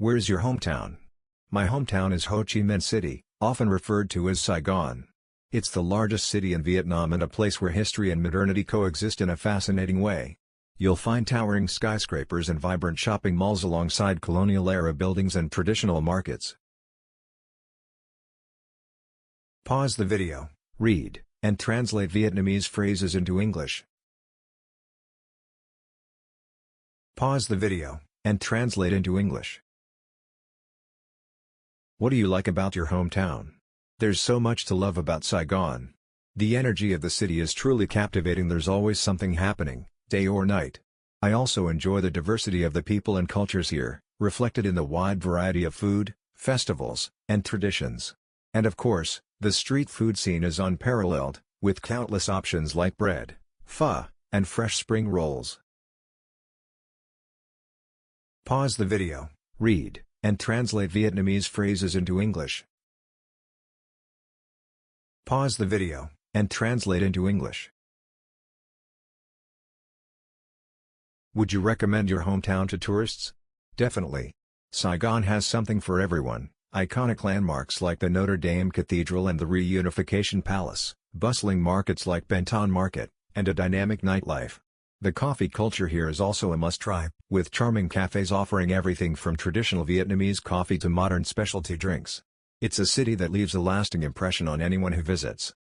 Where's your hometown? My hometown is Ho Chi Minh City, often referred to as Saigon. It's the largest city in Vietnam and a place where history and modernity coexist in a fascinating way. You'll find towering skyscrapers and vibrant shopping malls alongside colonial-era buildings and traditional markets. Pause the video, read, and translate Vietnamese phrases into English. Pause the video, and translate into English. What do you like about your hometown? There's so much to love about Saigon. The energy of the city is truly captivating. There's always something happening, day or night. I also enjoy the diversity of the people and cultures here, reflected in the wide variety of food, festivals, and traditions. And of course, the street food scene is unparalleled, with countless options like bread, pho, and fresh spring rolls. Pause the video, read, and translate Vietnamese phrases into English. Pause the video, and translate into English. Would you recommend your hometown to tourists? Definitely. Saigon has something for everyone, iconic landmarks like the Notre Dame Cathedral and the Reunification Palace, bustling markets like Benton Market, and a dynamic nightlife. The coffee culture here is also a must-try, with charming cafes offering everything from traditional Vietnamese coffee to modern specialty drinks. It's a city that leaves a lasting impression on anyone who visits.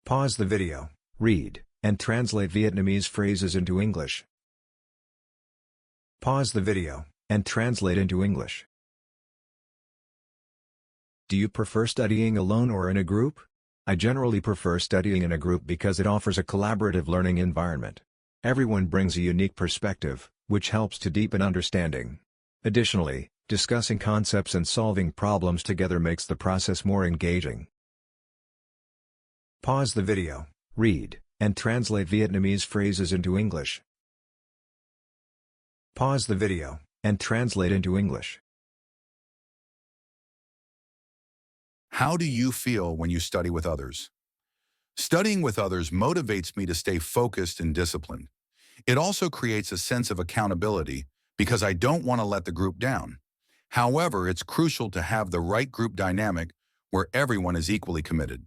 Pause the video, read, and translate Vietnamese phrases into English. Pause the video, and translate into English. Do you prefer studying alone or in a group? I generally prefer studying in a group because it offers a collaborative learning environment. Everyone brings a unique perspective, which helps to deepen understanding. Additionally, discussing concepts and solving problems together makes the process more engaging. Pause the video, read, and translate Vietnamese phrases into English. Pause the video, and translate into English. How do you feel when you study with others? Studying with others motivates me to stay focused and disciplined. It also creates a sense of accountability because I don't want to let the group down. However, it's crucial to have the right group dynamic where everyone is equally committed.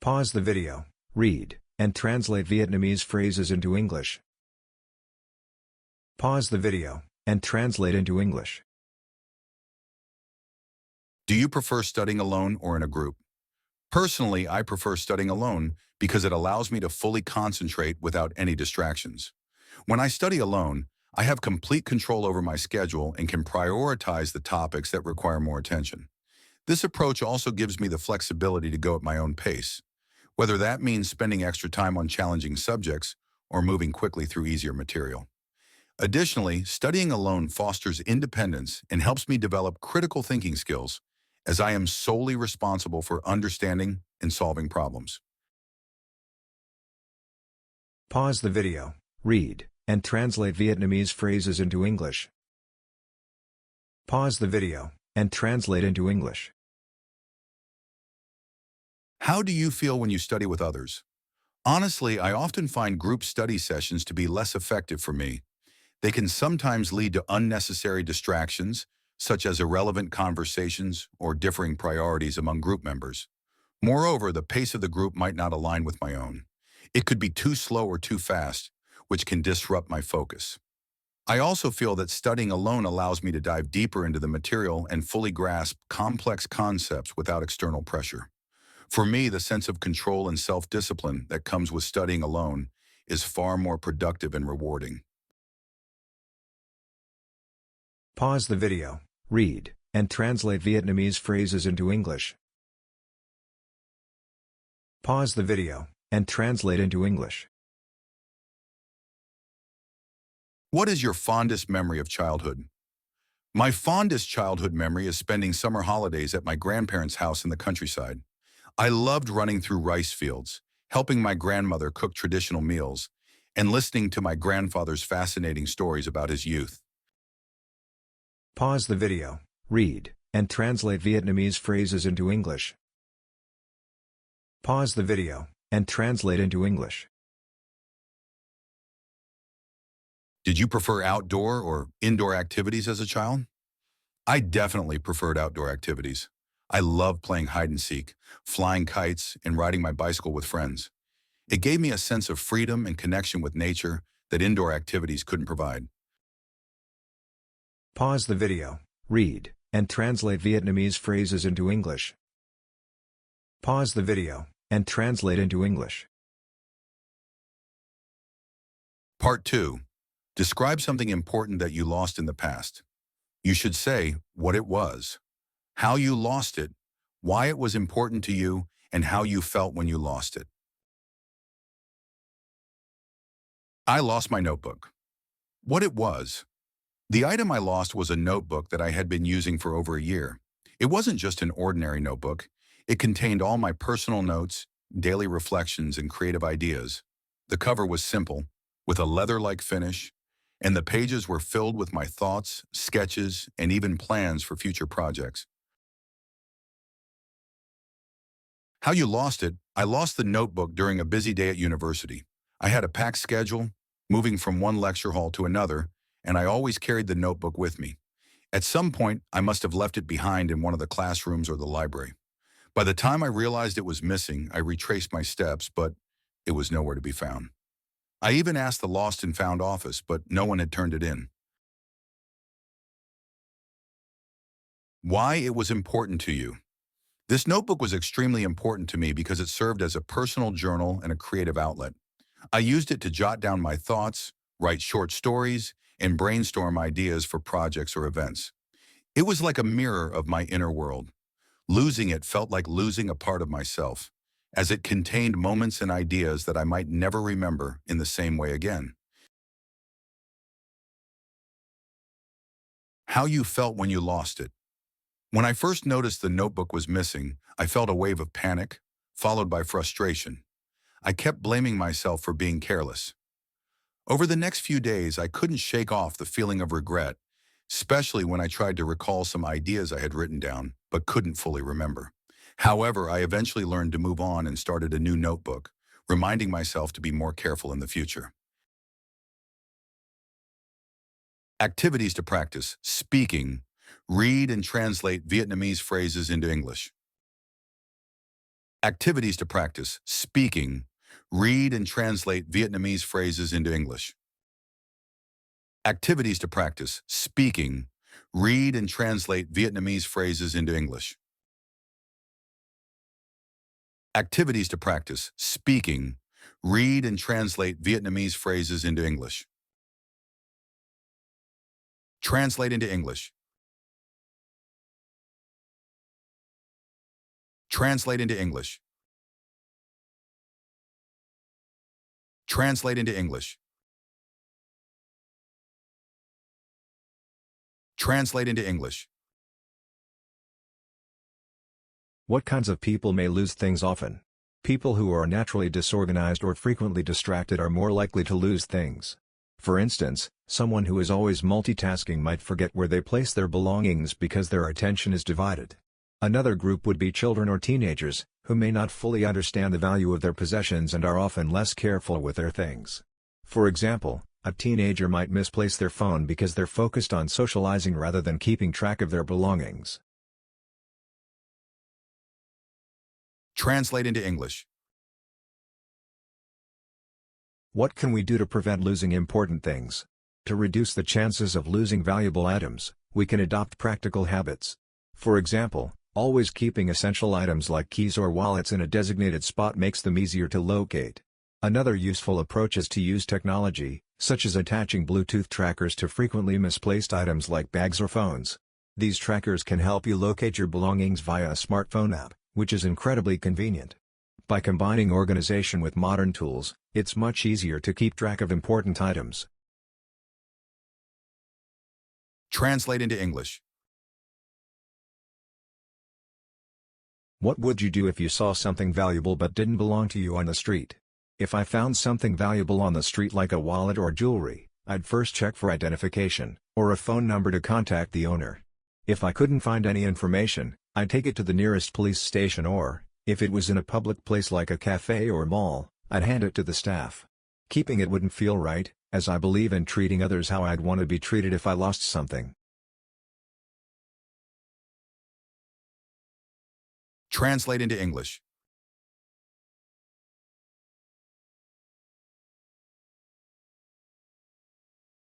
Pause the video, read, and translate Vietnamese phrases into English. Pause the video, and translate into English. Do you prefer studying alone or in a group? Personally, I prefer studying alone because it allows me to fully concentrate without any distractions. When I study alone, I have complete control over my schedule and can prioritize the topics that require more attention. This approach also gives me the flexibility to go at my own pace, whether that means spending extra time on challenging subjects or moving quickly through easier material. Additionally, studying alone fosters independence and helps me develop critical thinking skills, as I am solely responsible for understanding and solving problems. Pause the video, read, and translate Vietnamese phrases into English. Pause the video, and translate into English. How do you feel when you study with others? Honestly, I often find group study sessions to be less effective for me. They can sometimes lead to unnecessary distractions, such as irrelevant conversations or differing priorities among group members. Moreover, the pace of the group might not align with my own. It could be too slow or too fast, which can disrupt my focus. I also feel that studying alone allows me to dive deeper into the material and fully grasp complex concepts without external pressure. For me, the sense of control and self-discipline that comes with studying alone is far more productive and rewarding. Pause the video, read, and translate Vietnamese phrases into English. Pause the video, and translate into English. What is your fondest memory of childhood? My fondest childhood memory is spending summer holidays at my grandparents' house in the countryside. I loved running through rice fields, helping my grandmother cook traditional meals, and listening to my grandfather's fascinating stories about his youth. Pause the video, read, and translate Vietnamese phrases into English. Pause the video, and translate into English. Did you prefer outdoor or indoor activities as a child? I definitely preferred outdoor activities. I loved playing hide and seek, flying kites, and riding my bicycle with friends. It gave me a sense of freedom and connection with nature that indoor activities couldn't provide. Pause the video, read, and translate Vietnamese phrases into English. Pause the video, and translate into English. Part 2. Describe something important that you lost in the past. You should say what it was, how you lost it, why it was important to you, and how you felt when you lost it. I lost my notebook. What it was. The item I lost was a notebook that I had been using for over a year. It wasn't just an ordinary notebook. It contained all my personal notes, daily reflections, and creative ideas. The cover was simple, with a leather-like finish, and the pages were filled with my thoughts, sketches, and even plans for future projects. How you lost it. I lost the notebook during a busy day at university. I had a packed schedule, moving from one lecture hall to another, and I always carried the notebook with me. At some point, I must have left it behind in one of the classrooms or the library. By the time I realized it was missing, I retraced my steps, but it was nowhere to be found. I even asked the Lost and Found office, but no one had turned it in. Why it was important to you. This notebook was extremely important to me because it served as a personal journal and a creative outlet. I used it to jot down my thoughts, write short stories, and brainstorm ideas for projects or events. It was like a mirror of my inner world. Losing it felt like losing a part of myself, as it contained moments and ideas that I might never remember in the same way again. How you felt when you lost it. When I first noticed the notebook was missing, I felt a wave of panic, followed by frustration. I kept blaming myself for being careless. Over the next few days, I couldn't shake off the feeling of regret, especially when I tried to recall some ideas I had written down, but couldn't fully remember. However, I eventually learned to move on and started a new notebook, reminding myself to be more careful in the future. Activities to practice. Speaking. Read and translate Vietnamese phrases into English. Activities to practice. Speaking. Read and translate Vietnamese phrases into English. Activities to practice. Speaking. Read and translate Vietnamese phrases into English. Activities to practice. Speaking. Read and translate Vietnamese phrases into English. Translate into English. Translate into English. Translate into English. Translate into English. What kinds of people may lose things often? People who are naturally disorganized or frequently distracted are more likely to lose things. For instance, someone who is always multitasking might forget where they place their belongings because their attention is divided. Another group would be children or teenagers, who may not fully understand the value of their possessions and are often less careful with their things. For example, a teenager might misplace their phone because they're focused on socializing rather than keeping track of their belongings. Translate into English. What can we do to prevent losing important things? To reduce the chances of losing valuable items, we can adopt practical habits. For example, always keeping essential items like keys or wallets in a designated spot makes them easier to locate. Another useful approach is to use technology, such as attaching Bluetooth trackers to frequently misplaced items like bags or phones. These trackers can help you locate your belongings via a smartphone app, which is incredibly convenient. By combining organization with modern tools, it's much easier to keep track of important items. Translate into English. What would you do if you saw something valuable but didn't belong to you on the street? If I found something valuable on the street like a wallet or jewelry, I'd first check for identification, or a phone number to contact the owner. If I couldn't find any information, I'd take it to the nearest police station or, if it was in a public place like a cafe or mall, I'd hand it to the staff. Keeping it wouldn't feel right, as I believe in treating others how I'd want to be treated if I lost something. Translate into English.